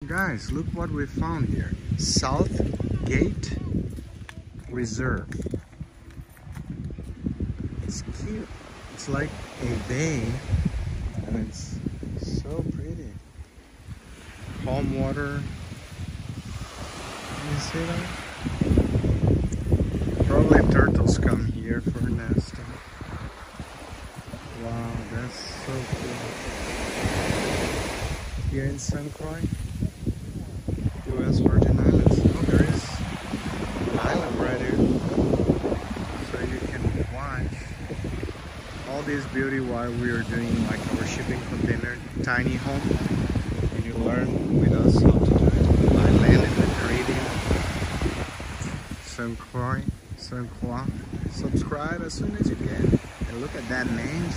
Guys, look what we found here. SouthGate Reserve. It's cute. It's like a bay and it's so pretty. Calm water. Can you see that? Probably turtles come here for nesting. Wow, that's so cool. Here in St. Croix, US Virgin Islands. Oh, there is an island right here. So you can watch all this beauty while we are doing like our shipping container tiny home. And you learn with us how to do it. I land in the Caribe. St. Croix. Subscribe as soon as you can. And look at that names.